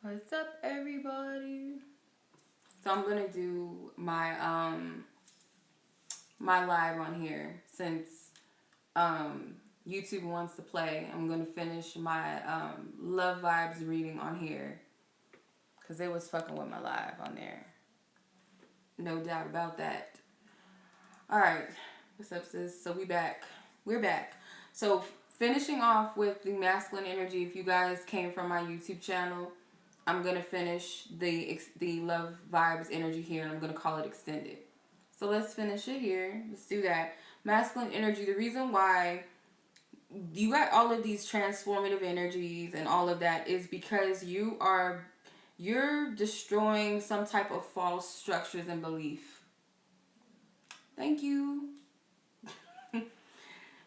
What's up, everybody? So I'm gonna do my live on here since YouTube wants to play. I'm gonna finish my Love Vibes reading on here because they was fucking with my live on there. No doubt about that. All right, what's up, sis? So we back. We're back. So finishing off with the masculine energy. If you guys came from my YouTube channel, I'm gonna finish the love vibes energy here, and I'm gonna call it extended. So let's finish it here. Let's do that. Masculine energy. The reason why you got all of these transformative energies and all of that is because you're destroying some type of false structures and belief. Thank you.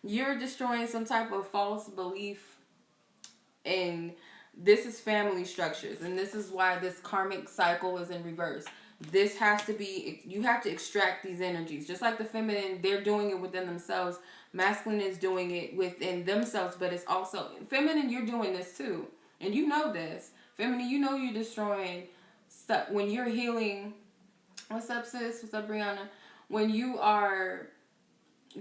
You're destroying some type of false belief, and this is family structures, and this is why this karmic cycle is in reverse. This has to be, you have to extract these energies. Just like the feminine, they're doing it within themselves. Masculine is doing it within themselves, but it's also, feminine, you're doing this too. And you know this. Feminine, you know you're destroying stuff. When you're healing, what's up, sis? What's up, Brianna? When you are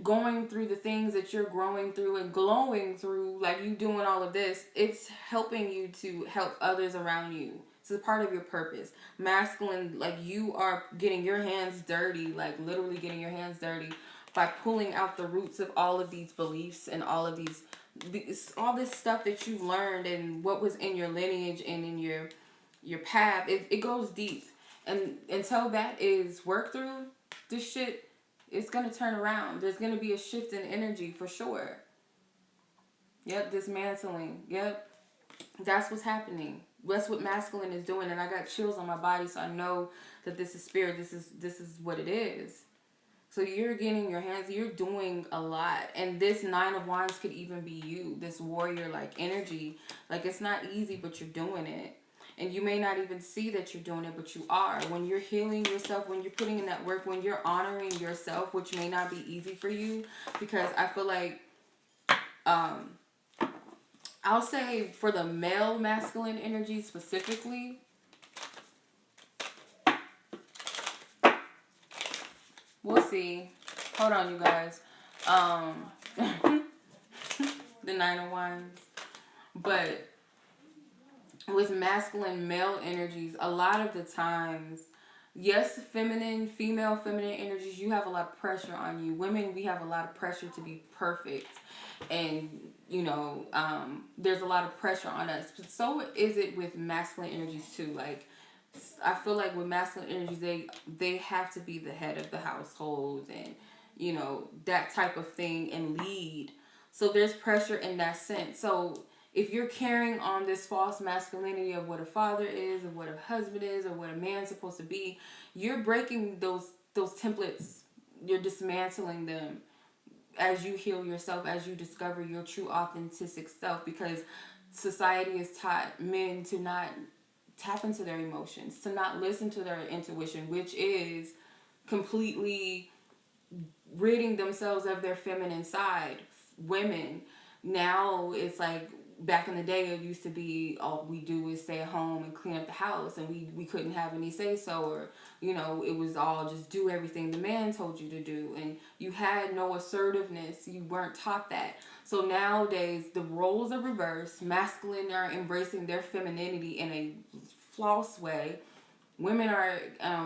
going through the things that you're growing through and glowing through, like you doing all of this, it's helping you to help others around you. It's a part of your purpose. Masculine, like you are getting your hands dirty, like literally getting your hands dirty by pulling out the roots of all of these beliefs and all of these all this stuff that you learned and what was in your lineage and in your path. It goes deep. And until that is worked through, this shit, it's going to turn around. There's going to be a shift in energy for sure. Yep, dismantling. Yep. That's what's happening. That's what masculine is doing, and I got chills on my body, so I know that this is spirit. This is what it is. So you're getting your hands, you're doing a lot. And this 9 of Wands could even be you, this warrior like energy. Like it's not easy, but you're doing it. And you may not even see that you're doing it, but you are. When you're healing yourself, when you're putting in that work, when you're honoring yourself, which may not be easy for you, because I feel like, I'll say for the male masculine energy specifically, we'll see. Hold on, you guys. The 9 of Wands. But with masculine male energies, a lot of the times, yes, female feminine energies, you have a lot of pressure on you. Women, we have a lot of pressure to be perfect. And, there's a lot of pressure on us. But so is it with masculine energies too. Like, I feel like with masculine energies, they have to be the head of the household and, that type of thing and lead. So there's pressure in that sense. So if you're carrying on this false masculinity of what a father is, of what a husband is, or what a man's supposed to be, you're breaking those templates. You're dismantling them as you heal yourself, as you discover your true authentic self, because society has taught men to not tap into their emotions, to not listen to their intuition, which is completely ridding themselves of their feminine side. Women, now it's like back in the day, it used to be all we do is stay at home and clean up the house, and we couldn't have any say so, or it was all just do everything the man told you to do, and you had no assertiveness. You weren't taught that. So nowadays the roles are reversed. Masculine are embracing their femininity in a false way. Women are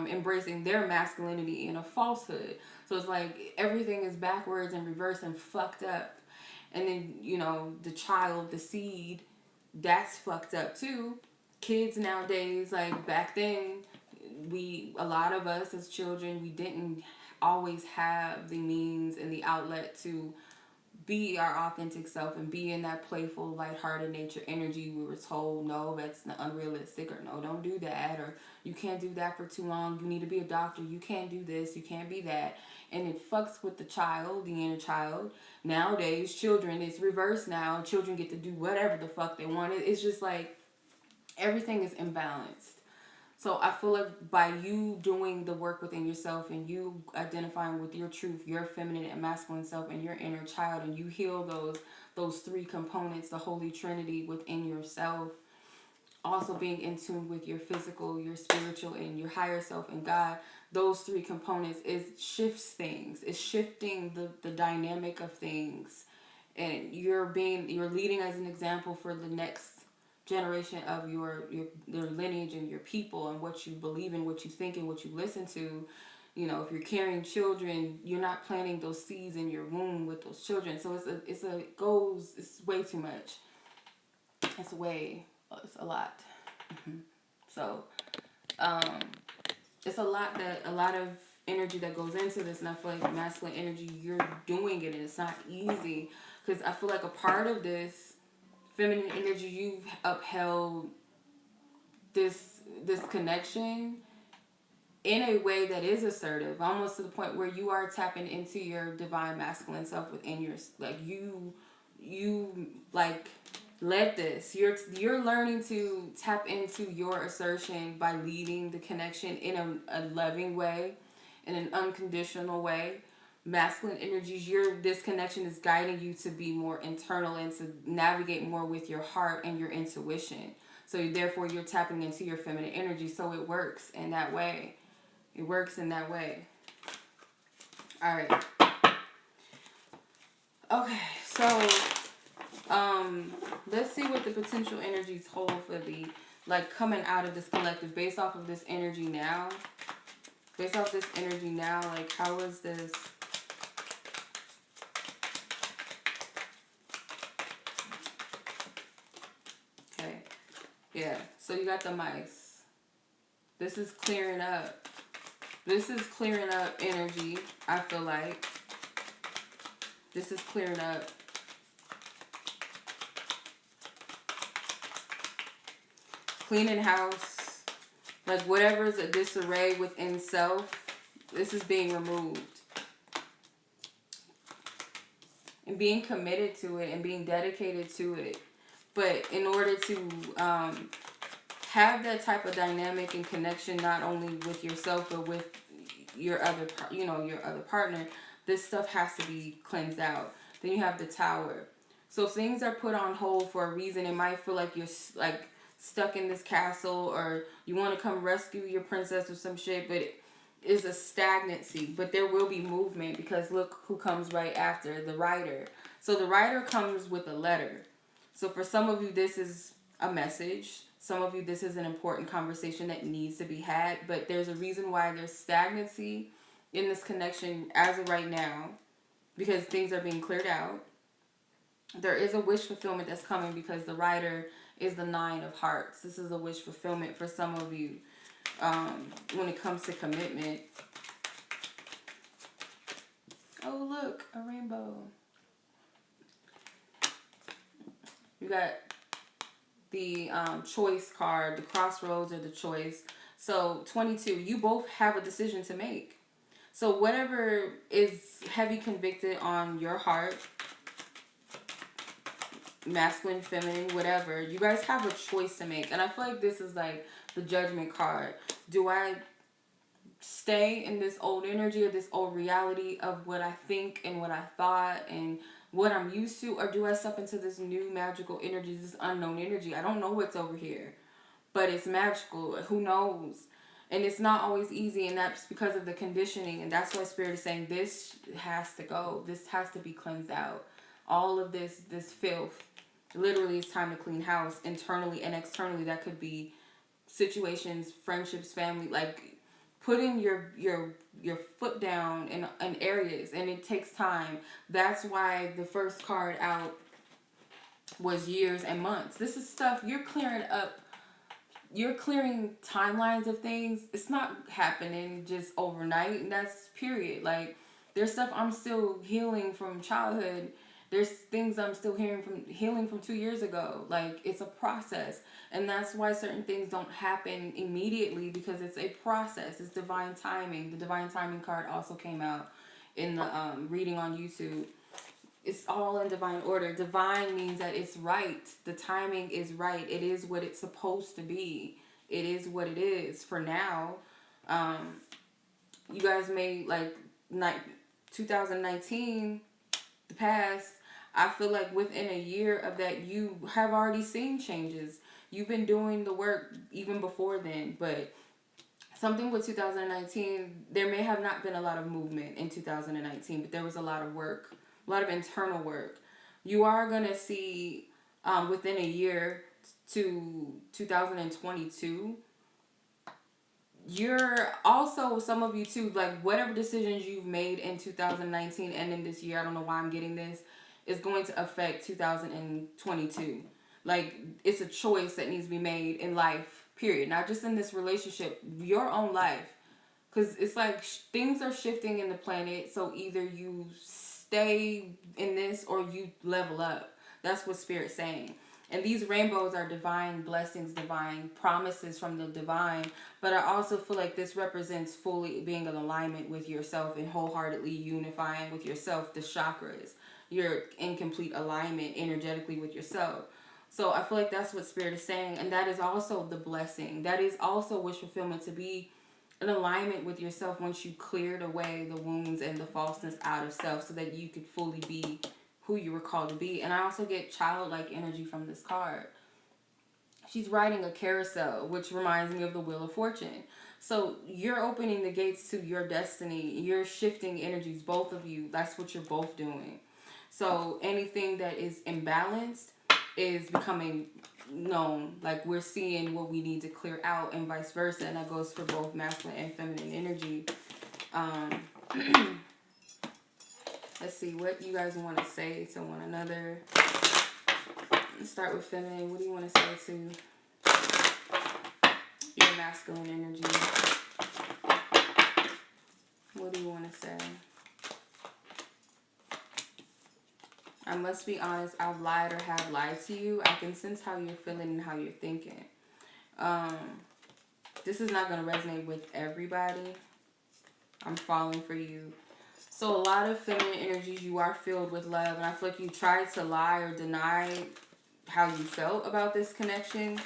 embracing their masculinity in a falsehood. So it's like everything is backwards and reversed and fucked up. And then, the child, the seed, that's fucked up too. Kids nowadays, like back then, a lot of us as children, we didn't always have the means and the outlet to be our authentic self and be in that playful, lighthearted nature energy. We were told, no, that's unrealistic, or no, don't do that, or you can't do that for too long. You need to be a doctor. You can't do this. You can't be that. And it fucks with the child, the inner child. Nowadays, children, it's reversed now. Children get to do whatever the fuck they want. It's just like everything is imbalanced. So I feel like by you doing the work within yourself and you identifying with your truth, your feminine and masculine self and your inner child, and you heal those 3 components, the Holy Trinity within yourself, also being in tune with your physical, your spiritual, and your higher self and God. Those three components is shifts things. It's shifting the dynamic of things, and you're leading as an example for the next generation of your lineage and your people and what you believe in, what you think, and what you listen to. You know, if you're carrying children, you're not planting those seeds in your womb with those children. So it's way too much. It's a lot. So it's a lot of energy that goes into this, and I feel like masculine energy, you're doing it, and it's not easy, because I feel like a part of this feminine energy, you've upheld this connection in a way that is assertive, almost to the point where you are tapping into your divine masculine self within your, like, you like let this, you're learning to tap into your assertion by leading the connection in a loving way, in an unconditional way. Masculine energies, this connection is guiding you to be more internal and to navigate more with your heart and your intuition. So therefore you're tapping into your feminine energy, so it works in that way. It works in that way. All right. Okay, so let's see what the potential energies hold for the, like, coming out of this collective based off of this energy now. Based off this energy now, like, how is this? Okay. Yeah. So you got the mice. This is clearing up. This is clearing up energy, I feel like. This is clearing up. Cleaning house. Like, whatever's a disarray within self, this is being removed. And being committed to it and being dedicated to it. But in order to have that type of dynamic and connection, not only with yourself but with your other partner, this stuff has to be cleansed out. Then you have the Tower. So if things are put on hold for a reason, it might feel like you're like stuck in this castle, or you want to come rescue your princess or some shit, but it is a stagnancy. But there will be movement, because look who comes right after, the Rider. So the Rider comes with a letter. So for some of you, this is a message. Some of you, this is an important conversation that needs to be had. But there's a reason why there's stagnancy in this connection as of right now, because things are being cleared out. There is a wish fulfillment that's coming, because the Rider is the 9 of Hearts. This is a wish fulfillment for some of you when it comes to commitment. Oh, look, a rainbow. You got the choice card, the crossroads, or the choice. So 22, you both have a decision to make. So whatever is heavy convicted on your heart, masculine, feminine, whatever, you guys have a choice to make. And I feel like this is like the Judgment card. Do I stay in this old energy or this old reality of what I think and what I thought and what I'm used to, or do I step into this new magical energy, this unknown energy? I don't know what's over here, but it's magical. Who knows? And it's not always easy, and that's because of the conditioning. And that's why Spirit is saying this has to go. This has to be cleansed out. All of this filth. Literally, it's time to clean house internally and externally. That could be situations, friendships, family, like putting your foot down in areas, and it takes time. That's why the first card out was years and months. This is stuff you're clearing up. You're clearing timelines of things. It's not happening just overnight, and that's period. Like, there's stuff I'm still healing from childhood. There's things I'm still healing from 2 years ago. Like, it's a process. And that's why certain things don't happen immediately, because it's a process. It's divine timing. The divine timing card also came out in the reading on YouTube. It's all in divine order. Divine means that it's right. The timing is right. It is what it's supposed to be. It is what it is for now. You guys made, like, 2019, the past. I feel like within a year of that, you have already seen changes. You've been doing the work even before then, but something with 2019, there may have not been a lot of movement in 2019, but there was a lot of work, a lot of internal work. You are going to see within a year to 2022, you're also, some of you too, like whatever decisions you've made in 2019 and in this year, I don't know why I'm getting this, is going to affect 2022. Like, it's a choice that needs to be made in life, period. Not just in this relationship, your own life. Because it's like things are shifting in the planet, so either you stay in this or you level up. That's what Spirit's saying. And these rainbows are divine blessings, divine promises from the divine. But I also feel like this represents fully being in alignment with yourself and wholeheartedly unifying with yourself, the chakras. You're in complete alignment energetically with yourself. So I feel like that's what Spirit is saying. And that is also the blessing. That is also wish fulfillment, to be in alignment with yourself once you cleared away the wounds and the falseness out of self, so that you could fully be who you were called to be. And I also get childlike energy from this card. She's riding a carousel, which reminds me of the Wheel of Fortune. So you're opening the gates to your destiny. You're shifting energies, both of you. That's what you're both doing. So anything that is imbalanced is becoming known. Like, we're seeing what we need to clear out, and vice versa. And that goes for both masculine and feminine energy. Let's see what you guys want to say to one another. Let's start with feminine. What do you want to say to your masculine energy? What do you want to say? I must be honest, I've lied or have lied to you. I can sense how you're feeling and how you're thinking. This is not going to resonate with everybody. I'm falling for you. So a lot of feminine energies, you are filled with love. And I feel like you tried to lie or deny how you felt about this connection.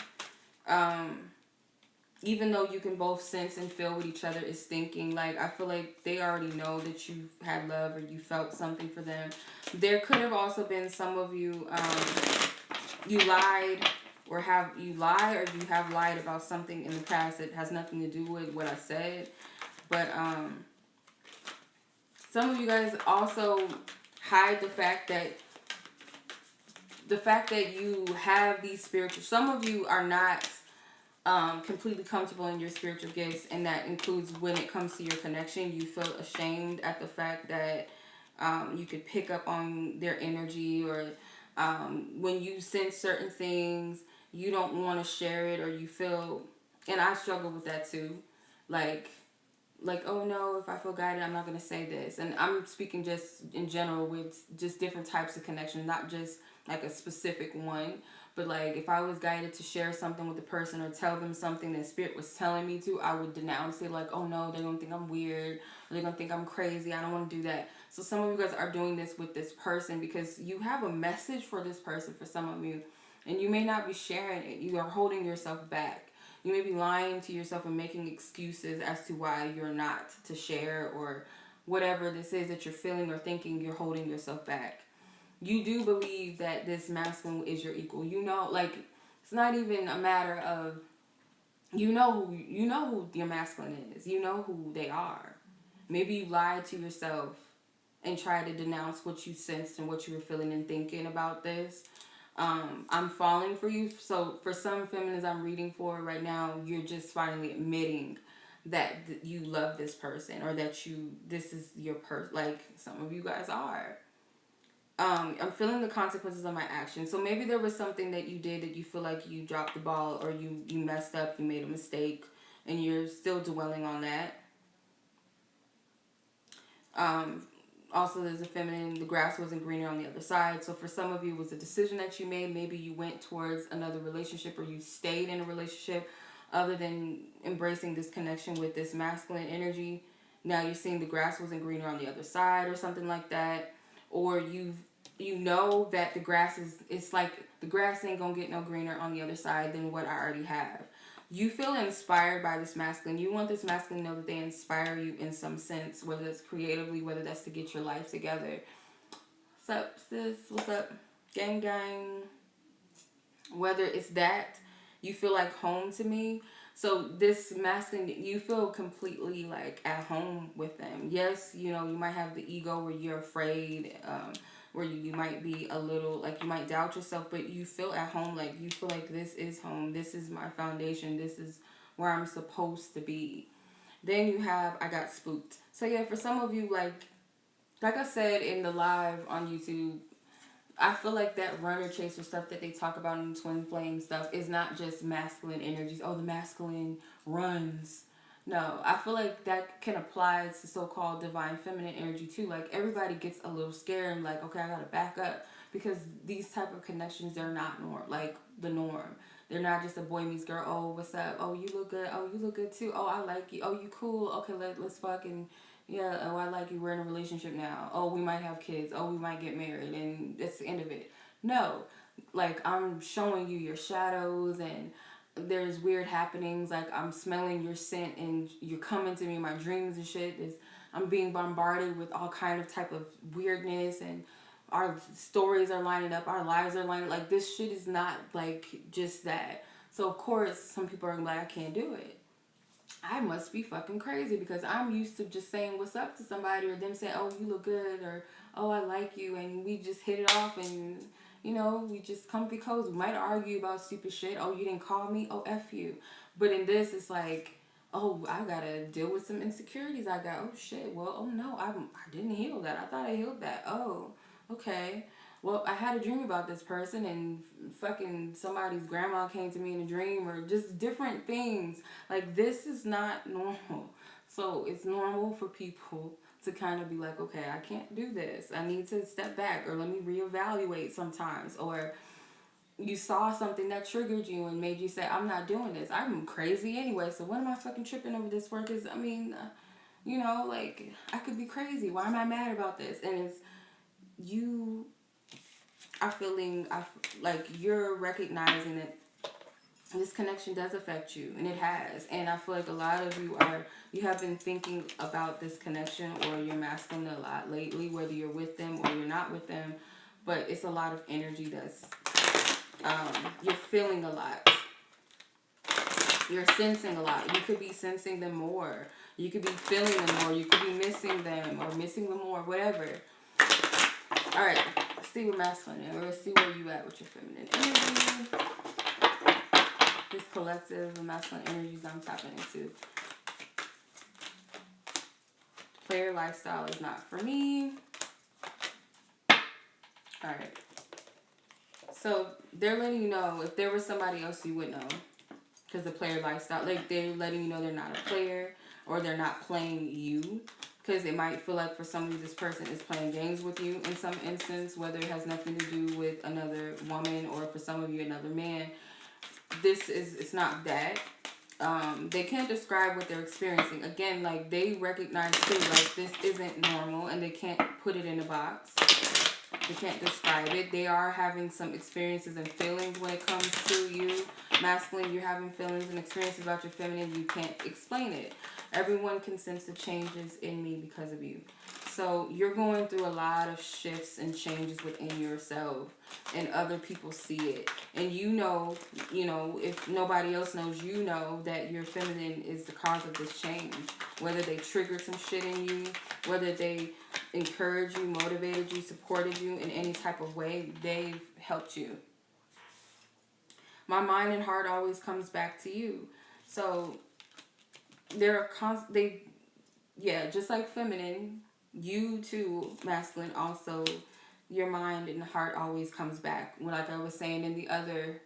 Even though you can both sense and feel what each other is thinking. Like, I feel like they already know that you've had love or you felt something for them. There could have also been some of you, you lied or you have lied about something in the past that has nothing to do with what I said. But, some of you guys also hide the fact that you have these spiritual... Some of you are not completely comfortable in your spiritual gifts, and that includes when it comes to your connection. You feel ashamed at the fact that you could pick up on their energy, or when you sense certain things, you don't want to share it, or you feel... And I struggle with that too. Like, oh no, if I feel guided, I'm not going to say this. And I'm speaking just in general with just different types of connections, not just like a specific one. But like, if I was guided to share something with a person or tell them something that Spirit was telling me to, I would denounce it. Like, oh no, they're going to think I'm weird. Or they're going to think I'm crazy. I don't want to do that. So some of you guys are doing this with this person because you have a message for this person, for some of you. And you may not be sharing it. You are holding yourself back. You may be lying to yourself and making excuses as to why you're not to share, or whatever this is that you're feeling or thinking, you're holding yourself back. You do believe that this masculine is your equal. You know, like, it's not even a matter of, you know who your masculine is. You know who they are. Maybe you lied to yourself and tried to denounce what you sensed and what you were feeling and thinking about this. I'm falling for you. So for some feminines I'm reading for right now, you're just finally admitting that you love this person, or that this is your person. Like, some of you guys are. I'm feeling the consequences of my actions. So maybe there was something that you did that you feel like you dropped the ball, or you messed up, you made a mistake, and you're still dwelling on that. Also, there's a feminine, the grass wasn't greener on the other side. So for some of you, it was a decision that you made. Maybe you went towards another relationship, or you stayed in a relationship other than embracing this connection with this masculine energy. Now you're seeing the grass wasn't greener on the other side, or something like that. Or you know that the grass it's like the grass ain't gonna get no greener on the other side than what I already have. You feel inspired by this masculine. You want this masculine to know that they inspire you in some sense, whether that's creatively, whether that's to get your life together. What's up, sis? What's up? Gang, gang. Whether it's that, You feel like home to me. So this masculine, you feel completely like at home with them. Yes, you know, you might have the ego where you're afraid, where you might be a little, like you might doubt yourself, but you feel at home, like you feel like this is home. This is my foundation. This is where I'm supposed to be. Then you have I got spooked. So yeah, for some of you, like I said in the live on YouTube, I feel like that runner chaser stuff that they talk about in twin flame stuff is not just masculine energies. Oh, the masculine runs. No, I feel like that can apply to so-called divine feminine energy too. Like everybody gets a little scared and like, okay, I gotta back up because these type of connections, they're not like the norm. They're not just a boy meets girl. Oh, what's up? Oh, you look good. Oh, you look good too. Oh, I like you. Oh, you cool. Okay, let's fuck and yeah. Oh, I like you. We're in a relationship now. Oh, we might have kids. Oh, we might get married, and that's the end of it. No, like I'm showing you your shadows and there's weird happenings. Like I'm smelling your scent and you're coming to me in my dreams and shit. I'm being bombarded with all kind of type of weirdness and our stories are lining up, our lives are lining up. Like this shit is not like just that. So of course some people are like, I can't do it. I must be fucking crazy because I'm used to just saying what's up to somebody or them saying, oh, you look good or oh, I like you, and we just hit it off and you know, we just comfy cozy. We might argue about stupid shit. Oh, you didn't call me? Oh, F you. But in this, it's like, oh, I gotta deal with some insecurities I got. Oh shit. Well, oh no, I didn't heal that. I thought I healed that. Oh, okay. Well, I had a dream about this person and fucking somebody's grandma came to me in a dream or just different things. Like, this is not normal. So, it's normal for people to kind of be like, okay, I can't do this. I need to step back or let me reevaluate sometimes. Or you saw something that triggered you and made you say, I'm not doing this. I'm crazy anyway, so what am I fucking tripping over this for? Because, I mean, you know, like, I could be crazy. Why am I mad about this? And it's you are feeling like you're recognizing that this connection does affect you, and it has. And I feel like a lot of you have been thinking about this connection or your masculine a lot lately, whether you're with them or you're not with them. But it's a lot of energy that's you're feeling a lot. You're sensing a lot. You could be sensing them more. You could be feeling them more. You could be missing them or missing them more. Whatever. All right. Let's see what masculine is. Let's see where you at with your feminine energy. This collective of masculine energies I'm tapping into. Player lifestyle is not for me. Alright. So they're letting you know if there was somebody else you would know. Because the player lifestyle, like they're letting you know they're not a player or they're not playing you. Because it might feel like for some of you this person is playing games with you in some instance, whether it has nothing to do with another woman or for some of you another man. It's not that. They can't describe what they're experiencing. Again, like they recognize too, like this isn't normal and they can't put it in a box. They can't describe it. They are having some experiences and feelings when it comes to you. Masculine, you're having feelings and experiences about your feminine. You can't explain it. Everyone can sense the changes in me because of you. So you're going through a lot of shifts and changes within yourself, and other people see it. And you know, if nobody else knows, you know that your feminine is the cause of this change. Whether they triggered some shit in you, whether they encouraged you, motivated you, supported you in any type of way, they've helped you. My mind and heart always comes back to you. So just like feminine, you too, masculine, also, your mind and heart always comes back. Like I was saying in the other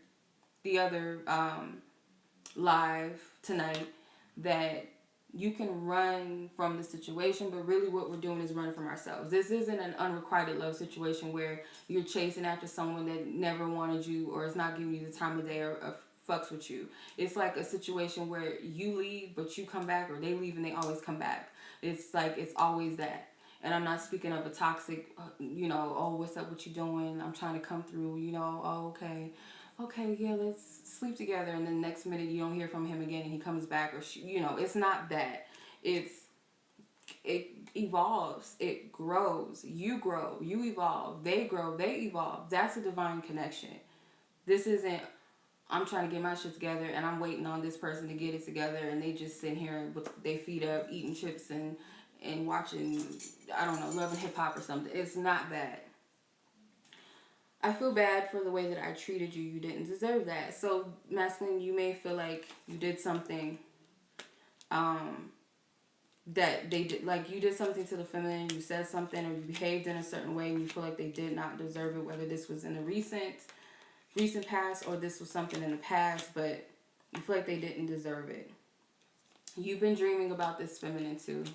live tonight, that you can run from the situation, but really what we're doing is running from ourselves. This isn't an unrequited love situation where you're chasing after someone that never wanted you or is not giving you the time of day or fucks with you. It's like a situation where you leave, but you come back, or they leave and they always come back. It's like, it's always that. And I'm not speaking of a toxic, oh, what's up, what you doing? I'm trying to come through, oh, okay. Okay, yeah, let's sleep together. And then the next minute you don't hear from him again and he comes back. Or, it's not that. It evolves. It grows. You grow. You evolve. They grow. They evolve. That's a divine connection. This isn't, I'm trying to get my shit together and I'm waiting on this person to get it together, and they just sitting here with their feet up eating chips and watching, I don't know, Love and Hip Hop or something. It's not that. I feel bad for the way that I treated you. You didn't deserve that. So, masculine, you may feel like you did something that they did, like you did something to the feminine, you said something or you behaved in a certain way and you feel like they did not deserve it, whether this was in the recent past or this was something in the past, but you feel like they didn't deserve it. You've been dreaming about this feminine too.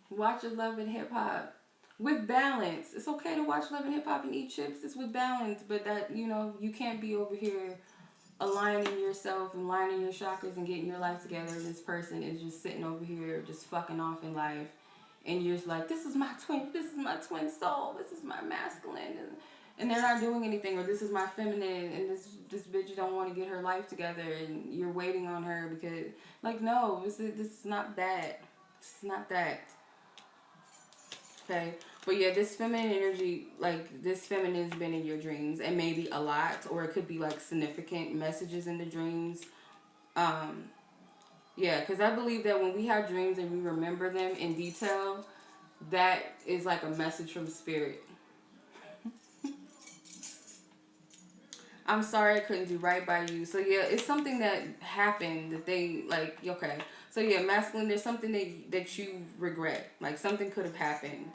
Watch your Love and Hip Hop with balance. It's okay to watch Love and Hip Hop and eat chips. It's with balance, but that, you can't be over here aligning yourself and lining your chakras and getting your life together. This person is just sitting over here just fucking off in life, and you're just like, this is my twin soul, this is my masculine, and they're not doing anything, or this is my feminine, and this bitch don't want to get her life together, and you're waiting on her because, like, no, this is not that. It's not that. Okay, but yeah, this feminine energy, like this feminine's been in your dreams, and maybe a lot, or it could be like significant messages in the dreams. Yeah, because I believe that when we have dreams and we remember them in detail, that is like a message from spirit. I'm sorry I couldn't do right by you. So yeah, it's something that happened that they, like, okay. So yeah, masculine, there's something that you regret. Like something could have happened.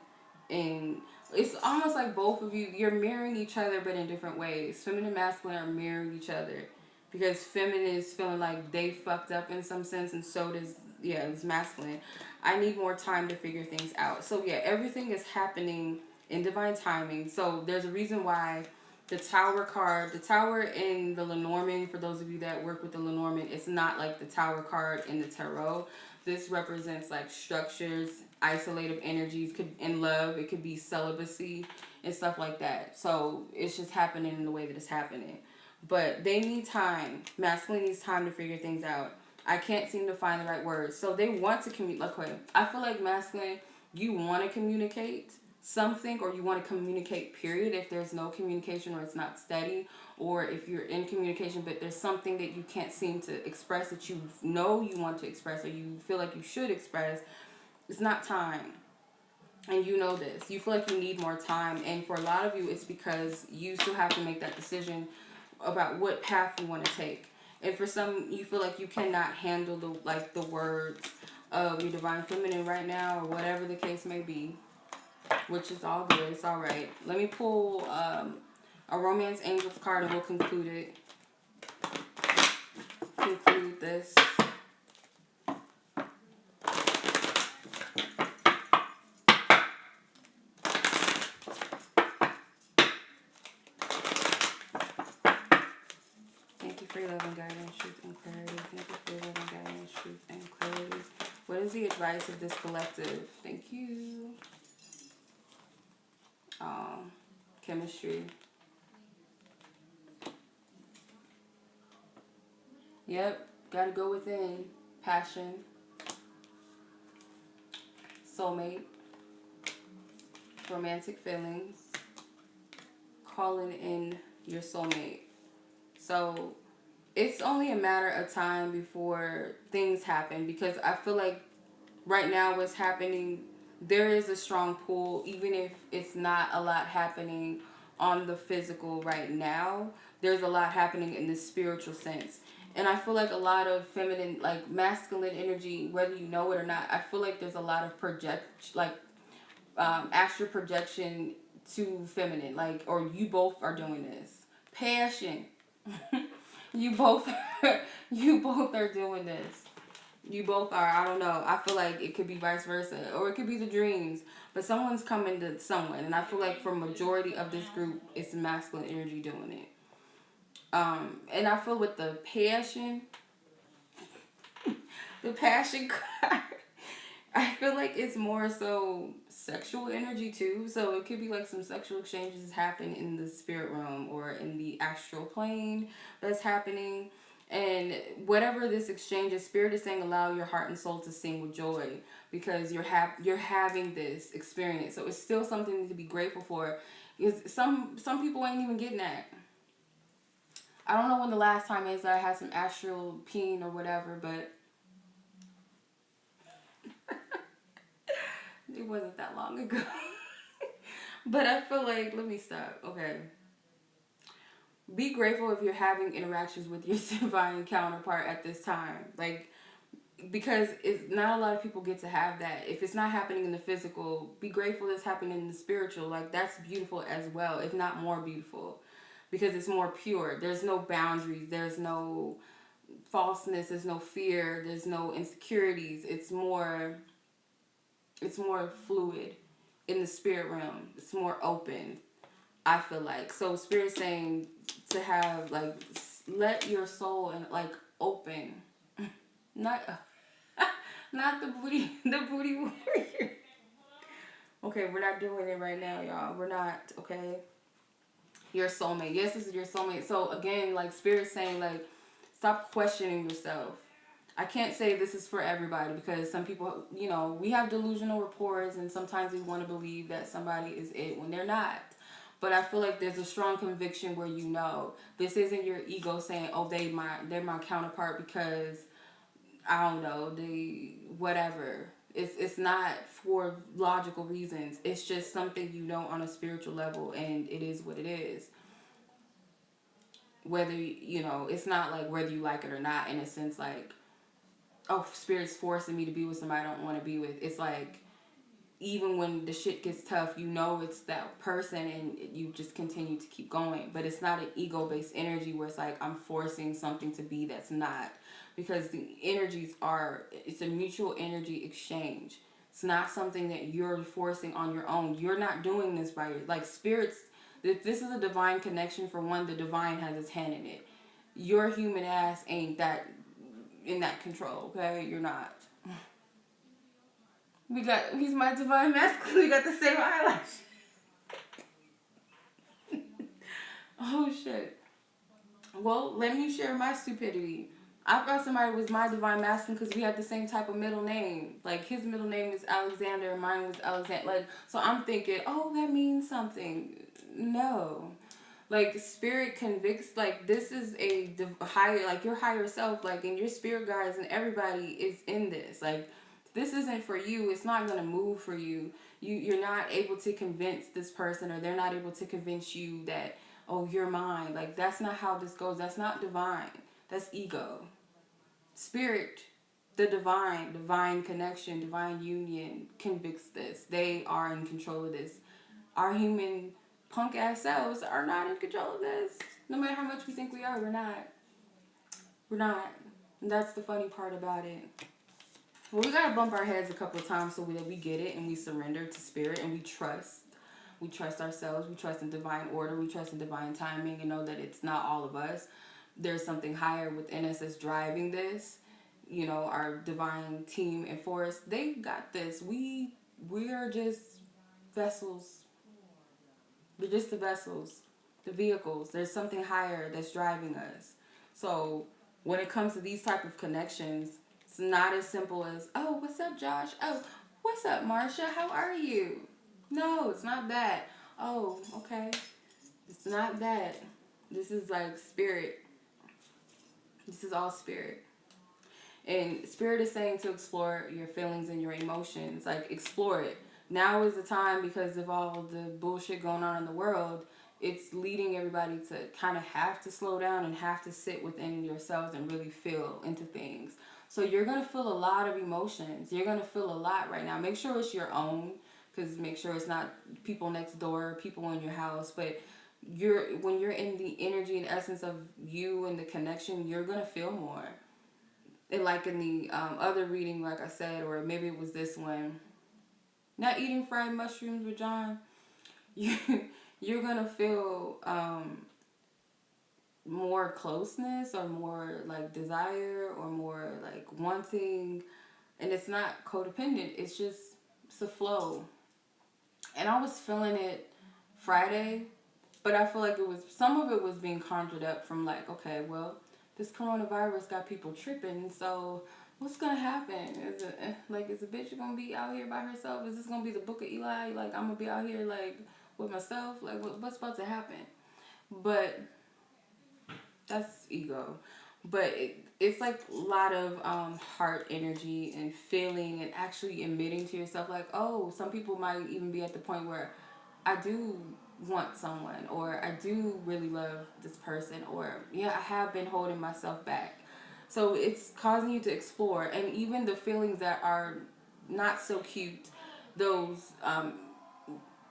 And it's almost like both of you're mirroring each other but in different ways. Feminine and masculine are mirroring each other. Because feminine is feeling like they fucked up in some sense, and so does, yeah, it's masculine. I need more time to figure things out. So yeah, everything is happening in divine timing. So there's a reason why the Tower card, the Tower in the Lenormand, for those of you that work with the Lenormand, it's not like the Tower card in the Tarot. This represents like structures, isolative energies, could in love, it could be celibacy and stuff like that. So it's just happening in the way that it's happening. But they need time. Masculine needs time to figure things out. I can't seem to find the right words. So they want to communicate. Okay, I feel like masculine, you want to communicate something, or you want to communicate, period. If there's no communication, or it's not steady, or if you're in communication but there's something that you can't seem to express that you know you want to express, or you feel like you should express, it's not time. And you know this. You feel like you need more time. And for a lot of you, it's because you still have to make that decision about what path you want to take. And for some, you feel like you cannot handle the words of your divine feminine right now, or whatever the case may be, which is all good. It's all right. Let me pull a romance angels card, and we'll conclude this. Thank you for your love and guidance, truth and clarity. Thank you for your love and guidance, truth and clarity. What is the advice of this collective? Thank you. Chemistry. Yep, gotta go within. Passion. Soulmate. Romantic feelings. Calling in your soulmate. So it's only a matter of time before things happen, because I feel like right now what's happening, there is a strong pull, even if it's not a lot happening on the physical right now. There's a lot happening in the spiritual sense. And I feel like a lot of feminine, like masculine energy, whether you know it or not, I feel like there's a lot of astral projection to feminine, like, or you both are doing this. Passion. you both you both are doing this. You both are. I don't know. I feel like it could be vice versa, or it could be the dreams. But someone's coming to someone, and I feel like for majority of this group, it's masculine energy doing it. And I feel with the passion card, I feel like it's more so sexual energy too. So it could be like some sexual exchanges happen in the spirit realm or in the astral plane that's happening. And whatever this exchange is, spirit is saying allow your heart and soul to sing with joy, because you're having this experience. So it's still something to be grateful for. Because some people ain't even getting that. I don't know when the last time is that I had some astral peeing or whatever, but it wasn't that long ago. But I feel like, let me stop. Okay. Be grateful if you're having interactions with your divine counterpart at this time. Like, because it's not a lot of people get to have that. If it's not happening in the physical, be grateful it's happening in the spiritual. Like, that's beautiful as well, if not more beautiful, because it's more pure. There's no boundaries. There's no falseness. There's no fear. There's no insecurities. It's more fluid in the spirit realm. It's more open, I feel like. So spirit's saying to have, like, let your soul and, like, open. Not not the booty warrior. Okay, we're not doing it right now, y'all. We're not, okay? Your soulmate. Yes, this is your soulmate. So again, like, spirit's saying, like, stop questioning yourself. I can't say this is for everybody, because some people, we have delusional reports, and sometimes we want to believe that somebody is it when they're not. But I feel like there's a strong conviction where this isn't your ego saying, oh, they're my counterpart because, I don't know, they whatever. It's not for logical reasons. It's just something on a spiritual level, and it is what it is. Whether it's not like whether you like it or not, in a sense, like, oh, spirit's forcing me to be with somebody I don't want to be with. It's like, even when the shit gets tough, it's that person, and you just continue to keep going. But it's not an ego-based energy where it's like I'm forcing something to be that's not. Because the energies it's a mutual energy exchange. It's not something that you're forcing on your own. You're not doing this by like, spirits. If this is a divine connection, for one, the divine has its hand in it. Your human ass ain't that in that control, okay? You're not. He's my divine masculine. We got the same eyelash. Oh, shit. Well, let me share my stupidity. I thought somebody was my divine masculine because we had the same type of middle name. Like, his middle name is Alexander and mine was Alexander. Like, so I'm thinking, oh, that means something. No. Like, spirit convicts, like, this is a higher, like, your higher self, like, and your spirit guides and everybody is in this. Like, this isn't for you. It's not going to move for you. You're not able to convince this person, or they're not able to convince you that, oh, you're mine. Like, that's not how this goes. That's not divine. That's ego. Spirit, the divine connection, divine union convicts this. They are in control of this. Our human punk ass selves are not in control of this. No matter how much we think we are, we're not. We're not. And that's the funny part about it. Well, we gotta bump our heads a couple of times so that we get it and we surrender to spirit and we trust. We trust ourselves. We trust in divine order. We trust in divine timing and know that it's not all of us. There's something higher within us that's driving this. Our divine team and force, they got this. We're just vessels. We're just the vessels, the vehicles. There's something higher that's driving us. So when it comes to these type of connections, it's not as simple as, oh, what's up, Josh? Oh, what's up, Marsha? How are you? No, it's not that. Oh, okay. It's not that. This is like spirit. This is all spirit. And spirit is saying to explore your feelings and your emotions. Like, explore it. Now is the time, because of all the bullshit going on in the world. It's leading everybody to kind of have to slow down and have to sit within yourselves and really feel into things. So you're going to feel a lot of emotions. You're going to feel a lot right now. Make sure it's your own, because make sure it's not people next door, people in your house. But when you're in the energy and essence of you and the connection, you're going to feel more. And like in the other reading, like I said, or maybe it was this one, not eating fried mushrooms with John, you're going to feel more closeness, or more like desire, or more like wanting. And it's not codependent. It's a flow. And I was feeling it Friday, but I feel like some of it was being conjured up from like, okay, well, this coronavirus got people tripping, so what's gonna happen? Is a bitch gonna be out here by herself? Is this gonna be the Book of Eli? Like, I'm gonna be out here like with myself? Like, what's about to happen? But That's ego. But it's like a lot of heart energy and feeling and actually admitting to yourself, like, oh, some people might even be at the point where I do want someone, or I do really love this person, or yeah, I have been holding myself back. So it's causing you to explore, and even the feelings that are not so cute, those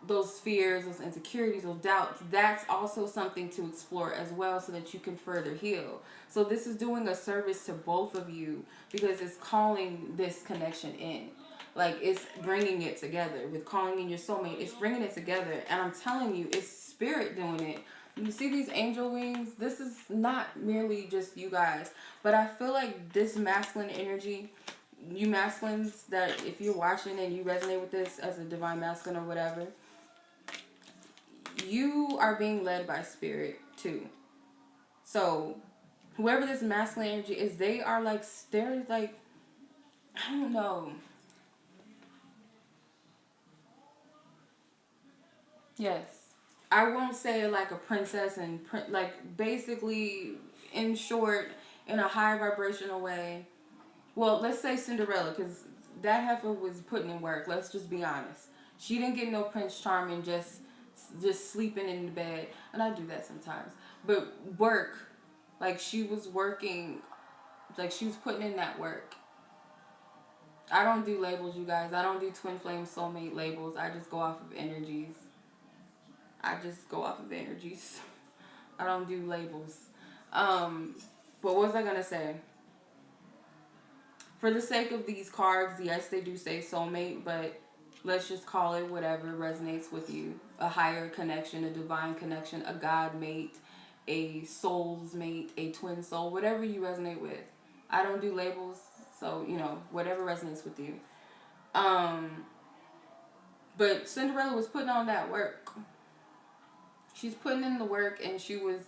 those fears, those insecurities, those doubts, that's also something to explore as well so that you can further heal. So this is doing a service to both of you because it's calling this connection in. Like it's bringing it together with calling in your soulmate. It's bringing it together. And I'm telling you, it's spirit doing it. You see these angel wings? This is not merely just you guys. But I feel like this masculine energy, you masculines, that if you're watching and you resonate with this as a divine masculine or whatever, you are being led by spirit too. So whoever this masculine energy is, they're like, I don't know. Yes. I won't say like a princess and like basically, in short, in a high vibrational way. Well, let's say Cinderella, because that heifer was putting in work. Let's just be honest. She didn't get no Prince Charming just sleeping in the bed, and I do that sometimes. But work, like she was working, like she was putting in that work. I don't do labels, you guys. I don't do twin flame soulmate labels. I just go off of energies. I just go off of energies. I don't do labels. Um, but what was I gonna say? For the sake of these cards, yes, they do say soulmate, but let's just call it whatever resonates with you. A higher connection, a divine connection, a God mate, a soul's mate, a twin soul, whatever you resonate with. I don't do labels, so whatever resonates with you. Um, but Cinderella was putting on that work. She's putting in the work, and she was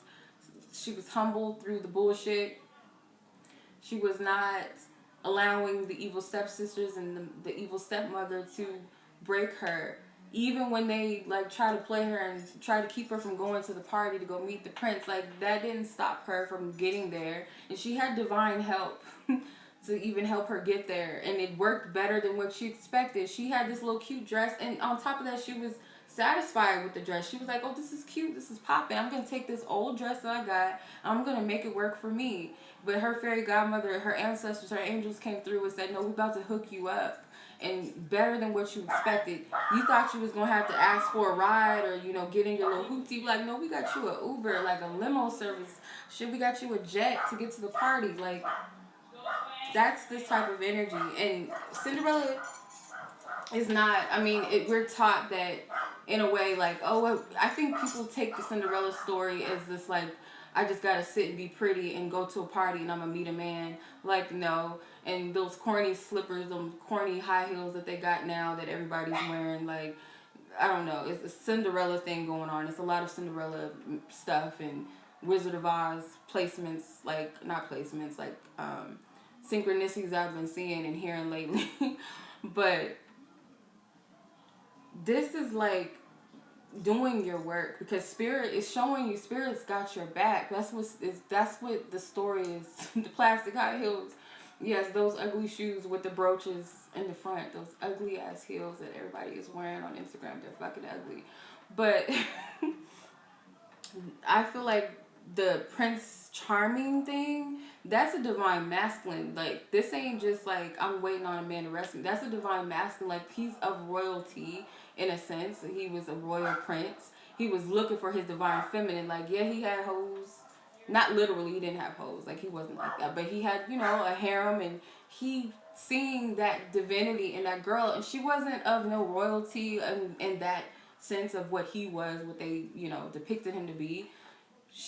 humble through the bullshit. She was not allowing the evil stepsisters and the evil stepmother to break her. Even when they like try to play her and try to keep her from going to the party to go meet the prince, like that didn't stop her from getting there. And she had divine help to even help her get there. And it worked better than what she expected. She had this little cute dress, and on top of that, she was satisfied with the dress. She was like, oh, this is cute, this is popping. I'm going to take this old dress that I got, I'm going to make it work for me. But her fairy godmother, her ancestors, her angels came through and said, no, we're about to hook you up. And better than what you expected. You thought you was going to have to ask for a ride or, get in your little hoopty. Like, no, we got you a Uber, like a limo service. Shit, we got you a jet to get to the party. Like, that's this type of energy. And Cinderella is not, we're taught that in a way, like, oh, I think people take the Cinderella story as this, like, I just gotta sit and be pretty and go to a party and I'm gonna meet a man. Like, no. And those corny slippers, those corny high heels that they got now that everybody's wearing, like, I don't know. It's a Cinderella thing going on. It's a lot of Cinderella stuff and Wizard of Oz placements, like, not placements, like, synchronicities I've been seeing and hearing lately. But this is like doing your work because spirit is showing you, spirit's got your back. That's what the story is. The plastic high heels, yes, those ugly shoes with the brooches in the front, those ugly ass heels that everybody is wearing on Instagram, they're fucking ugly. But I feel like the Prince Charming thing, that's a divine masculine. Like, this ain't just like I'm waiting on a man to rescue me. That's a divine masculine. Like, he's of royalty in a sense. He was a royal prince. He was looking for his divine feminine. Like, yeah, he had hoes. Not literally, he didn't have hoes. Like, he wasn't like that. But he had, a harem, and he seeing that divinity in that girl. And she wasn't of no royalty in that sense of what he was, what they, depicted him to be.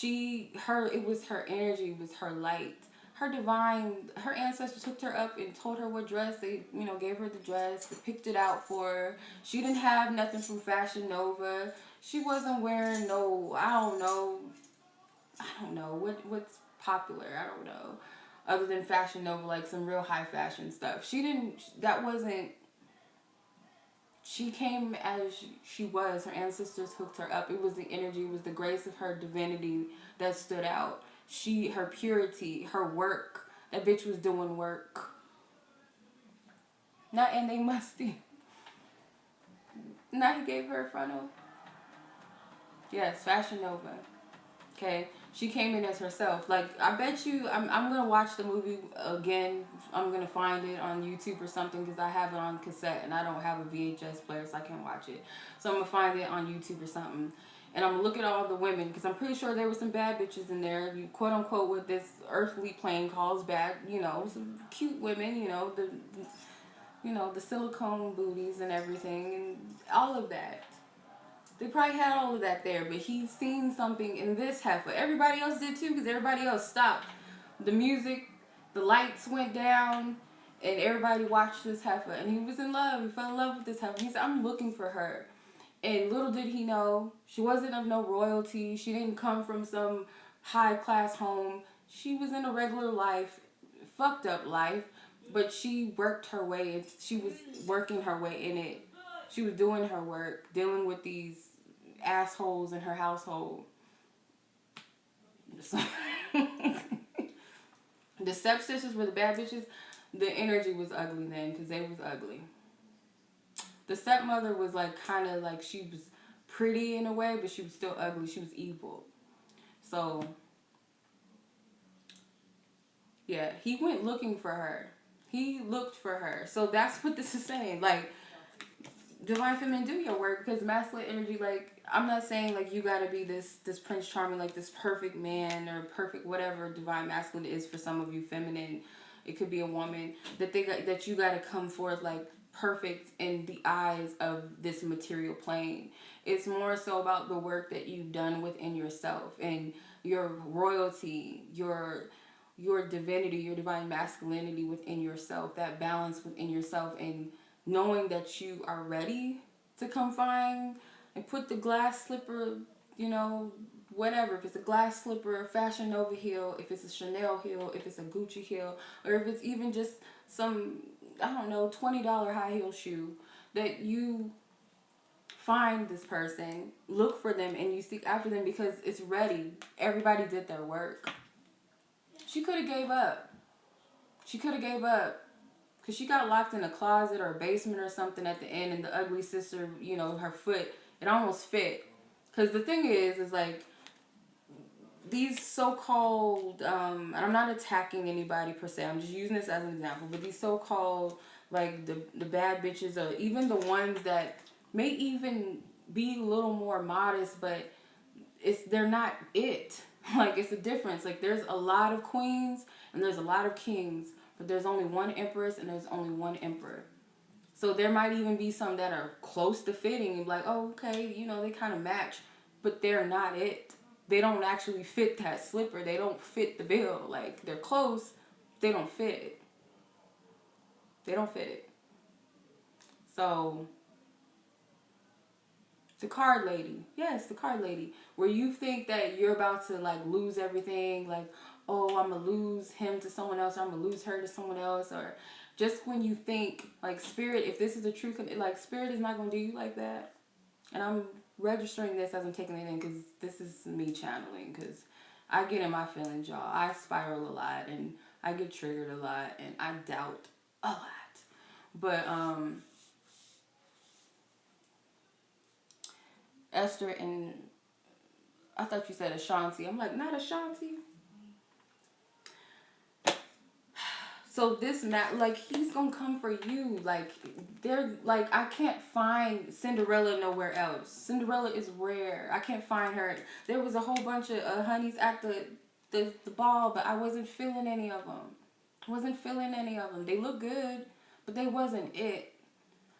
It was her energy, it was her light. Her ancestors hooked her up and told her what dress. They, gave her the dress, they picked it out for her. She didn't have nothing from Fashion Nova. She wasn't wearing no, I don't know, what's popular, I don't know. Other than Fashion Nova, like some real high fashion stuff. She came as she was. Her ancestors hooked her up. It was the energy, it was the grace of her divinity that stood out. her purity, her work. That bitch was doing work. Not and they musty. Now he gave her a frontal. Yes, Fashion Nova. Okay, she came in as herself. Like, I bet you, I'm gonna watch the movie again. I'm gonna find it on YouTube or something because I have it on cassette and I don't have a VHS player, so I can't watch it. So I'm gonna find it on YouTube or something, and I'm gonna look at all the women because I'm pretty sure there were some bad bitches in there. You quote unquote what this earthly plane calls bad. You know, some cute women. The silicone booties and everything and all of that. They probably had all of that there, but he seen something in this heifer. Everybody else did too, because everybody else stopped. The music, the lights went down, and everybody watched this heifer. And he was in love. He fell in love with this heifer. He said, I'm looking for her. And little did he know, she wasn't of no royalty. She didn't come from some high-class home. She was in a regular life, fucked up life, but she worked her way. She was working her way in it. She was doing her work, dealing with these assholes in her household. The stepsisters were the bad bitches. The energy was ugly then because they was ugly. The stepmother was like kind of like she was pretty in a way, but she was still ugly. She was evil. So, yeah, he went looking for her. He looked for her. So that's what this is saying. Like, Divine Feminine, do your work, because masculine energy, like, I'm not saying, like, you gotta be this Prince Charming, like, this perfect man or perfect whatever Divine Masculine is for some of you feminine. It could be a woman that you gotta come forth, like, perfect in the eyes of this material plane. It's more so about the work that you've done within yourself and your royalty, your divinity, your divine masculinity within yourself, that balance within yourself, and knowing that you are ready to come find and put the glass slipper, whatever. If it's a glass slipper, Fashion Nova heel, if it's a Chanel heel, if it's a Gucci heel, or if it's even just some, I don't know, $20 high heel shoe, that you find this person, look for them, and you seek after them because it's ready. Everybody did their work. She could have gave up. Because she got locked in a closet or a basement or something at the end, and the ugly sister, her foot, it almost fit. Because the thing is like, these so-called, and I'm not attacking anybody per se, I'm just using this as an example, but these so-called, like, the bad bitches, or even the ones that may even be a little more modest, but they're not it. Like, it's a difference. Like, there's a lot of queens, and there's a lot of kings, but there's only one empress and there's only one emperor. So there might even be some that are close to fitting and like, oh, okay, they kind of match, but they're not it. They don't actually fit that slipper. They don't fit the bill. Like, they're close, they don't fit it. So, the card lady. Yes, the card lady. Where you think that you're about to, like, lose everything, like, oh, I'm going to lose him to someone else, or I'm going to lose her to someone else, or just when you think, like, Spirit, if this is the truth, like, Spirit is not going to do you like that. And I'm registering this as I'm taking it in because this is me channeling, because I get in my feelings, y'all. I spiral a lot, and I get triggered a lot, and I doubt a lot. But, Esther and I thought you said Ashanti. I'm like, not Ashanti. So this like, he's gonna come for you. Like, I can't find Cinderella nowhere else. Cinderella is rare. I can't find her. There was a whole bunch of honeys at the ball, but I wasn't feeling any of them. They look good, but they wasn't it.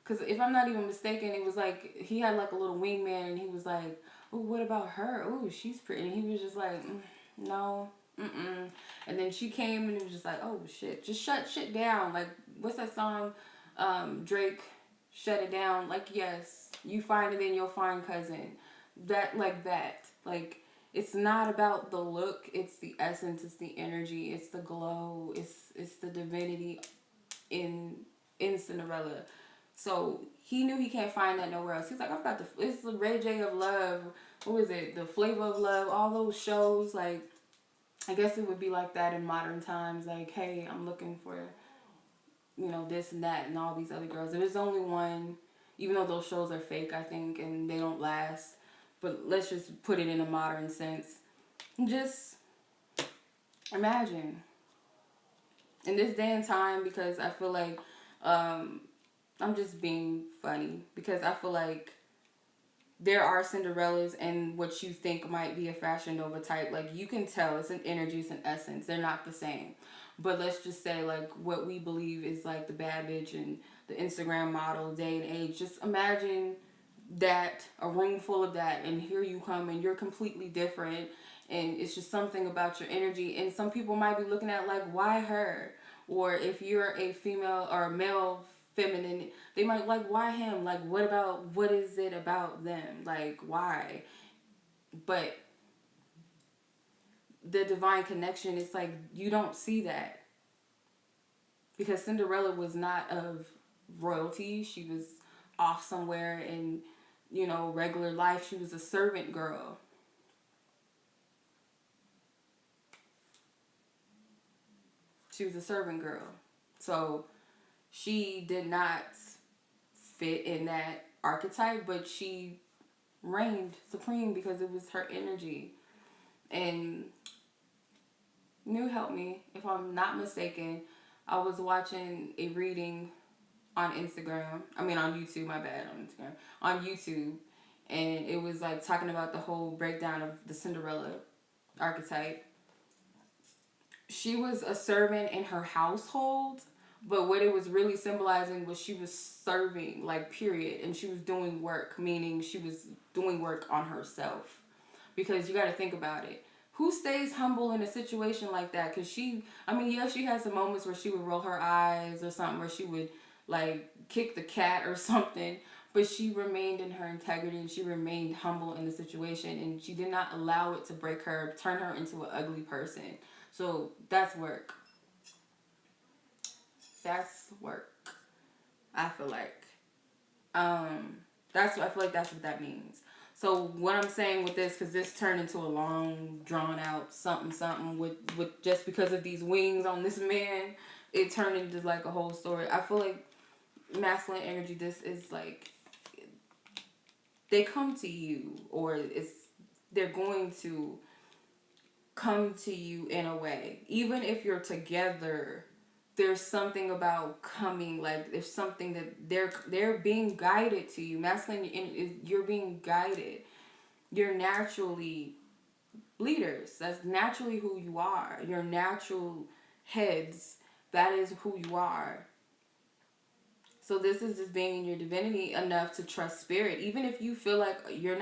Because if I'm not even mistaken, it was like, he had like a little wingman, and he was like, oh, what about her? Oh, she's pretty. And he was just like, no, And then she came, and it was just like, oh, shit. Just shut shit down. Like, what's that song? Drake, Shut It Down. Like, yes, you find it, then you'll find cousin. That. Like, it's not about the look. It's the essence. It's the energy. It's the glow. It's the divinity in Cinderella. So he knew he can't find that nowhere else. He's like, I've got it's the Ray J of Love. What was it? The Flavor of Love. All those shows. Like, I guess it would be like that in modern times. Like, hey, I'm looking for, this and that and all these other girls. There is only one, even though those shows are fake, I think, and they don't last. But let's just put it in a modern sense. Just imagine in this day and time, because I feel like I'm just being funny, because I feel like there are Cinderellas and what you think might be a Fashion Nova type. Like, you can tell it's an energy, it's an essence. They're not the same. But let's just say, like, what we believe is like the bad bitch and the Instagram model day and age. Just imagine that, a room full of that, and here you come and you're completely different. And it's just something about your energy. And some people might be looking at like, why her? Or if you're a female or a male feminine, they might like, why him? Like, what is it about them? Like, why? But the divine connection, it's like you don't see that, because Cinderella was not of royalty. She was off somewhere in, regular life. She was a servant girl. She was a servant girl. So she did not fit in that archetype, but she reigned supreme because it was her energy. And New help me, if I'm not mistaken, I was watching a reading on Instagram. I mean, on YouTube, my bad, on Instagram. On YouTube. And it was like talking about the whole breakdown of the Cinderella archetype. She was a servant in her household, but what it was really symbolizing was she was serving, like, period. And she was doing work, meaning she was doing work on herself. Because you got to think about it. Who stays humble in a situation like that? Because she had some moments where she would roll her eyes or something, where she would, like, kick the cat or something. But she remained in her integrity, and she remained humble in the situation. And she did not allow it to break her, turn her into an ugly person. So that's work. That's work. I feel like. I feel like that's what that means. So what I'm saying with this, because this turned into a long, drawn out something with just because of these wings on this man, it turned into like a whole story. I feel like masculine energy, this is like, they come to you, or they're going to come to you in a way. Even if you're together, there's something about coming, like there's something that they're being guided to you. Masculine, you're being guided. You're naturally leaders. That's naturally who you are. You're natural heads. That is who you are. So this is just being in your divinity enough to trust spirit. Even if you feel like you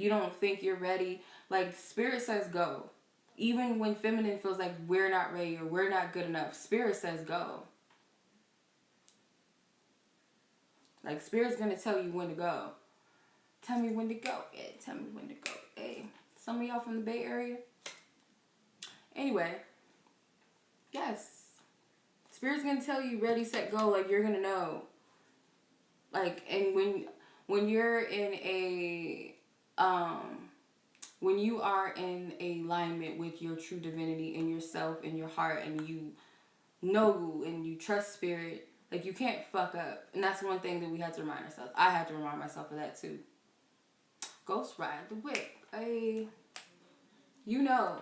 don't think you're ready, like, spirit says go. Even when feminine feels like we're not ready or we're not good enough, spirit says go. Like, spirit's gonna tell you when to go. Tell me when to go. Yeah, tell me when to go. Hey, some of y'all from the Bay Area. Anyway, yes. Spirit's gonna tell you ready, set, go. Like, you're gonna know. Like, and when you're in a when you are in alignment with your true divinity in yourself, in your heart, and you know and you trust spirit, like, you can't fuck up. And that's one thing that we had to remind ourselves. I had to remind myself of that too. Ghost ride the whip. Hey, you know.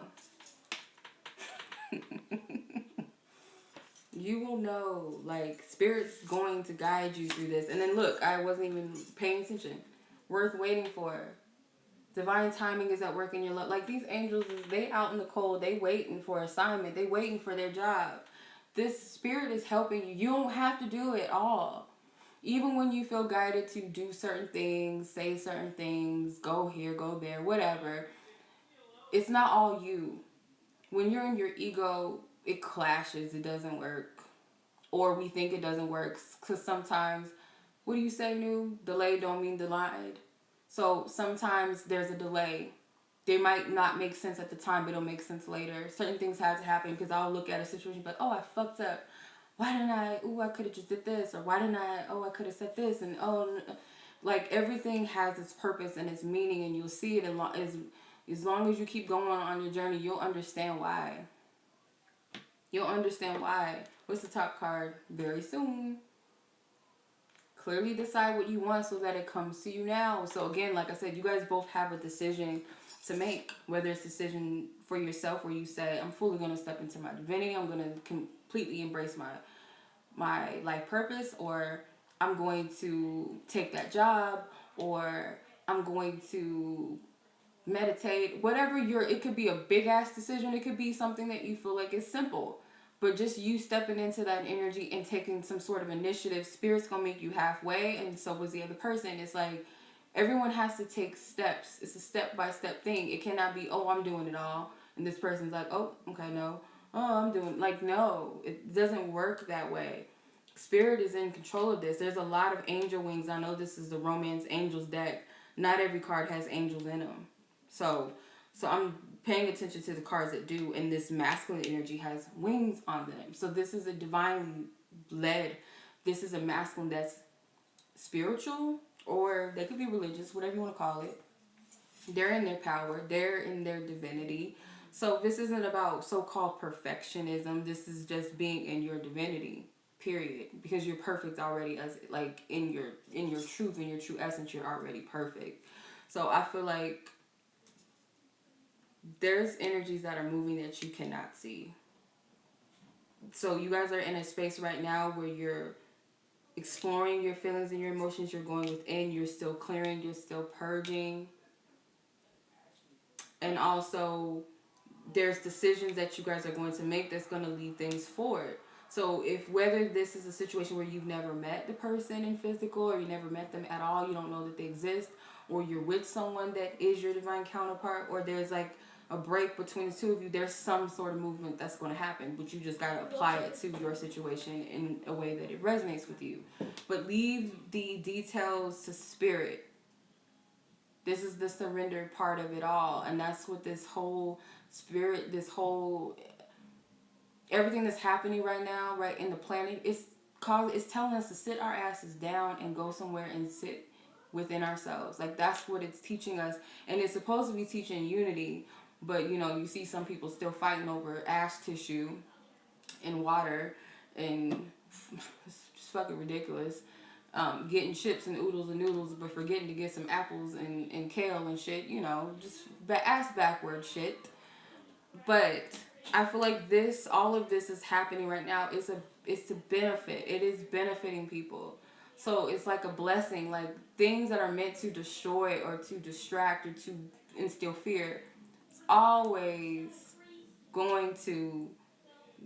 You will know, like, spirit's going to guide you through this. And then look, I wasn't even paying attention. Worth waiting for. Divine timing is at work in your life. Like, these angels, they out in the cold. They waiting for assignment. They waiting for their job. This spirit is helping you. You don't have to do it all. Even when you feel guided to do certain things, say certain things, go here, go there, whatever, it's not all you. When you're in your ego, it clashes. It doesn't work. Or we think it doesn't work. Because sometimes, what do you say, New? Delay don't mean denied. So sometimes there's a delay. They might not make sense at the time, but it'll make sense later. Certain things have to happen, because I'll look at a situation like, oh, I fucked up. Why didn't I? Ooh, I could have just did this. Or why didn't I? Oh, I could have said this. And like, everything has its purpose and its meaning, and you'll see it As long as you keep going on your journey, you'll understand why. You'll understand why. What's the top card? Very soon. Clearly decide what you want so that it comes to you now. So again, like I said, you guys both have a decision to make. Whether it's a decision for yourself where you say, I'm fully going to step into my divinity. I'm going to completely embrace my life purpose, or I'm going to take that job, or I'm going to meditate. Whatever it could be a big ass decision. It could be something that you feel like is simple. But just you stepping into that energy and taking some sort of initiative, Spirit's going to meet you halfway, and so was the other person. It's like everyone has to take steps. It's a step-by-step thing. It cannot be, oh, I'm doing it all. And this person's like, oh, okay, no. Oh, I'm doing, like, no. It doesn't work that way. Spirit is in control of this. There's a lot of angel wings. I know this is the Romance Angels deck. Not every card has angels in them. So I'm paying attention to the cards that do, and this masculine energy has wings on them. So this is a divinely led, this is a masculine that's spiritual, or they could be religious, whatever you want to call it. They're in their power, they're in their divinity. So this isn't about so-called perfectionism. This is just being in your divinity, period. Because you're perfect already, as like in your truth, in your true essence, you're already perfect. So I feel like there's energies that are moving that you cannot see. So you guys are in a space right now where you're exploring your feelings and your emotions. You're going within. You're still clearing. You're still purging. And also, there's decisions that you guys are going to make that's going to lead things forward. So whether this is a situation where you've never met the person in physical, or you never met them at all, you don't know that they exist, or you're with someone that is your divine counterpart, or there's like a break between the two of you, there's some sort of movement that's going to happen, but you just got to apply it to your situation in a way that it resonates with you. But leave the details to Spirit. This is the surrender part of it all, and that's what this whole Spirit, this whole everything that's happening right now, right in the planet, it's telling us to sit our asses down and go somewhere and sit within ourselves. Like, that's what it's teaching us. And it's supposed to be teaching unity, but you see some people still fighting over ash tissue and water, and it's just fucking ridiculous. Getting chips and oodles and noodles, but forgetting to get some apples and kale and shit, just ass backward shit. But I feel like all of this is happening right now. It's to benefit. It is benefiting people. So it's like a blessing. Like, things that are meant to destroy or to distract or to instill fear, it's always going to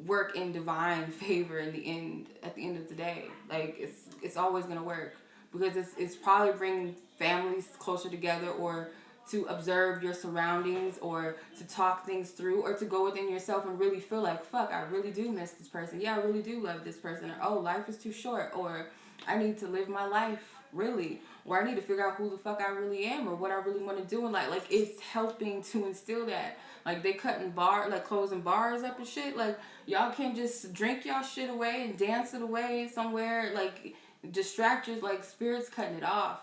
work in divine favor at the end of the day. Like, it's always gonna work, because it's probably bringing families closer together, or to observe your surroundings, or to talk things through, or to go within yourself and really feel like, fuck, I really do miss this person. Yeah, I really do love this person. Or, oh, life is too short. Or, I need to live my life, really. Or, I need to figure out who the fuck I really am, or what I really want to do in life. Like, it's helping to instill that. Like, they closing bars up and shit. Like, y'all can't just drink y'all shit away and dance it away somewhere. Like, distract you. Like, Spirit's cutting it off.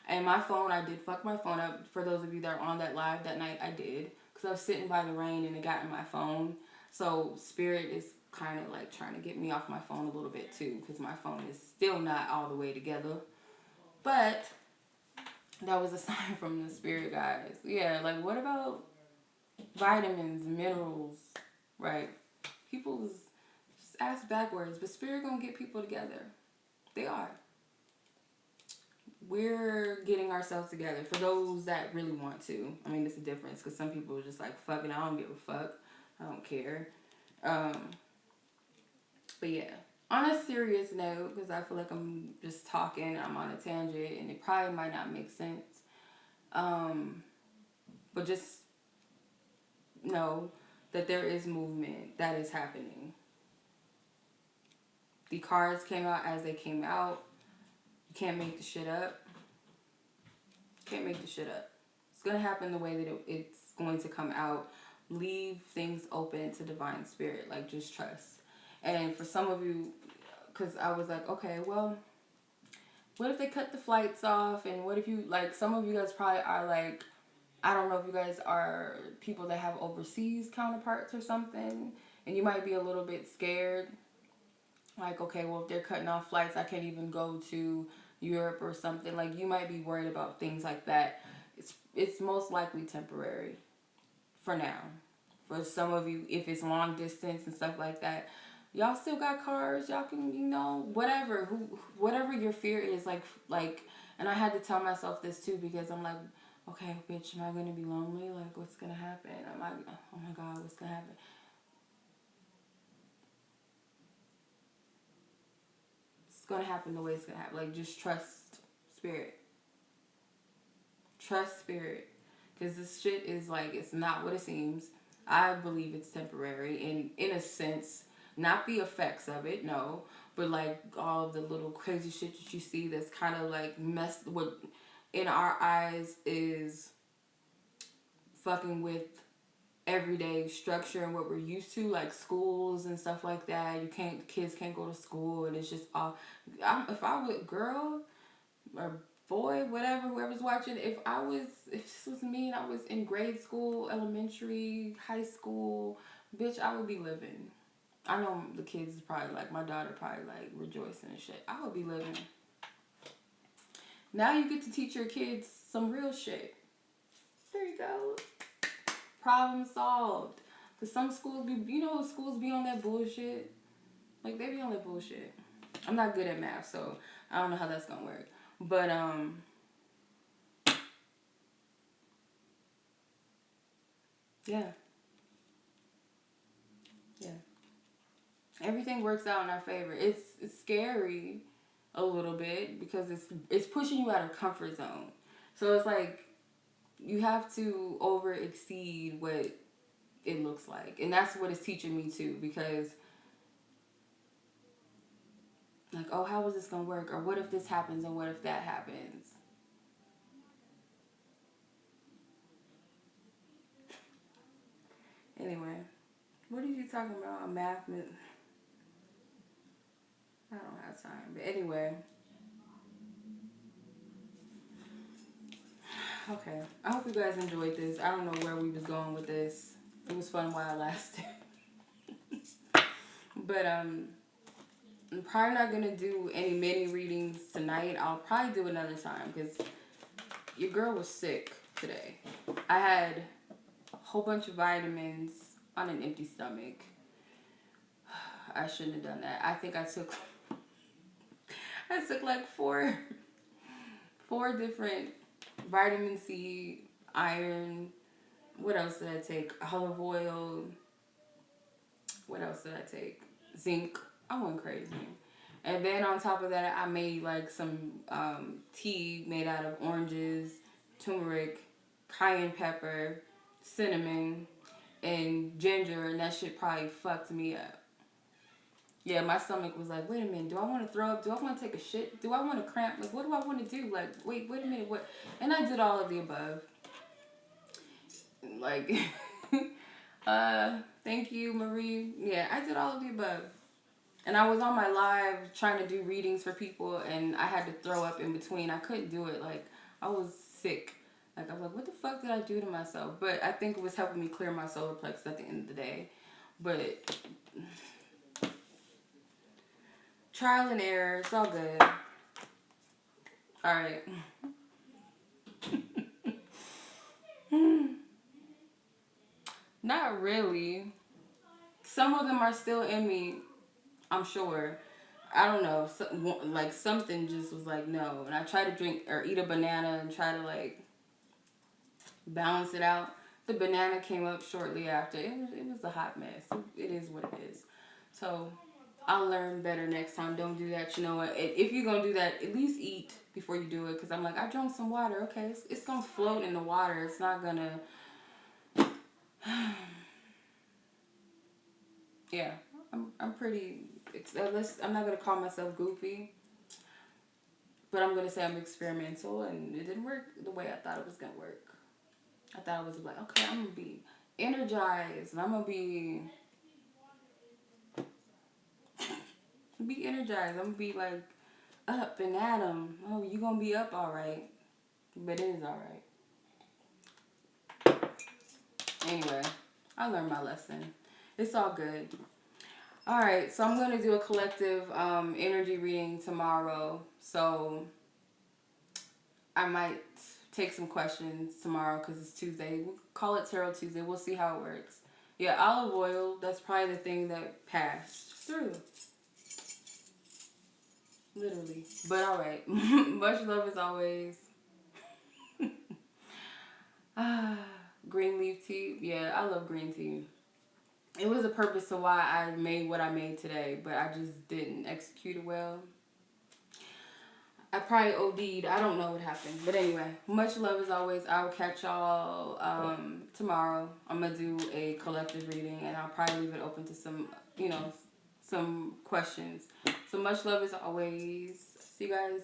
And my phone, I did fuck my phone up. For those of you that are on that live that night, I did. Because I was sitting by the rain and it got in my phone. So Spirit is kind of like trying to get me off my phone a little bit too. Because my phone is still not all the way together. But that was a sign from the Spirit guys. Yeah, like, what about vitamins, minerals, right? People's just ass backwards. But Spirit gonna get people together. They are. We're getting ourselves together, for those that really want to. I mean, it's a difference, because some people are just like, fuck it, I don't give a fuck. I don't care. But yeah, on a serious note, because I feel like I'm just talking, I'm on a tangent, and it probably might not make sense. But just know that there is movement that is happening. The cards came out as they came out. You can't make the shit up. Can't make the shit up. It's going to happen the way that it's going to come out. Leave things open to divine spirit. Like, just trust. And for some of you, because I was like, okay, well, what if they cut the flights off? And what if you, like, some of you guys probably are like, I don't know if you guys are people that have overseas counterparts or something, and you might be a little bit scared. Like, okay, well, if they're cutting off flights, I can't even go to Europe or something. Like, you might be worried about things like that. It's most likely temporary for now. For some of you, if it's long distance and stuff like that, y'all still got cars. Y'all can, whatever, whatever your fear is, like. And I had to tell myself this too, because I'm like, okay, bitch, am I gonna be lonely? Like, what's gonna happen? Oh my God, what's gonna happen? It's gonna happen the way it's gonna happen. Like, just trust spirit. Trust spirit. Because this shit is like, it's not what it seems. I believe it's temporary, in a sense, not the effects of it, no, but like all the little crazy shit that you see that's kind of like messed, what in our eyes is fucking with everyday structure and what we're used to, like schools and stuff like that. Kids can't go to school, and it's just all. If I would, girl or boy, whatever, whoever's watching, if this was me and I was in grade school, elementary, high school, bitch, I would be living. I know the kids is probably like, my daughter probably like rejoicing and shit. I would be living. Now you get to teach your kids some real shit. There you go. Problem solved. Because some schools schools be on that bullshit. Like, they be on that bullshit. I'm not good at math, so I don't know how that's gonna work. But, yeah. Yeah. Everything works out in our favor. It's scary a little bit because it's pushing you out of comfort zone. So it's like you have to over exceed what it looks like. And that's what it's teaching me too, because like, oh, how is this gonna work? Or what if this happens and what if that happens? Anyway, what are you talking about? A math? I don't have time. But anyway, okay. I hope you guys enjoyed this. I don't know where we was going with this. It was fun while it lasted. But I'm probably not gonna do any mini readings tonight. I'll probably do another time because your girl was sick today. I had a whole bunch of vitamins on an empty stomach. I shouldn't have done that. I think I took like four different vitamin C, iron. What else did I take? Olive oil. What else did I take? Zinc. I went crazy. And then on top of that, I made like some tea made out of oranges, turmeric, cayenne pepper, cinnamon, and ginger, and that shit probably fucked me up. Yeah, my stomach was like, wait a minute, do I want to throw up? Do I want to take a shit? Do I want to cramp? Like, what do I want to do? Like, wait a minute, what? And I did all of the above. Like, thank you, Marie. Yeah, I did all of the above. And I was on my live trying to do readings for people, and I had to throw up in between. I couldn't do it. Like, I was sick. Like, I was like, what the fuck did I do to myself? But I think it was helping me clear my solar plexus at the end of the day. But trial and error, it's all good. All right. Not really. Some of them are still in me, I'm sure. I don't know. Like, something just was like, no. And I tried to drink or eat a banana and try to, like, balance it out. The banana came up shortly after. It was a hot mess. It is what it is. So I'll learn better next time. Don't do that. You know what? If you're going to do that, at least eat before you do it. Because I'm like, I drank some water. Okay, it's going to float in the water. It's not going to... Yeah, I'm pretty... I'm not going to call myself goofy. But I'm going to say I'm experimental. And it didn't work the way I thought it was going to work. I thought I was like, okay, I'm going to be energized. And I'm going to be energized. I'm going to be like up and at 'em. Oh, you going to be up all right. But it is all right. Anyway, I learned my lesson. It's all good. All right, so I'm going to do a collective energy reading tomorrow. So I might take some questions tomorrow because it's Tuesday. We'll call it Tarot Tuesday. We'll see how it works. Yeah, olive oil, that's probably the thing that passed through. Literally. But all right. Much love as always. Green leaf tea. Yeah, I love green tea. It was a purpose to why I made what I made today, but I just didn't execute it well. I probably OD'd. I don't know what happened. But anyway, much love as always. I will catch y'all tomorrow. I'm going to do a collective reading, and I'll probably leave it open to some, some questions. So much love as always. See you guys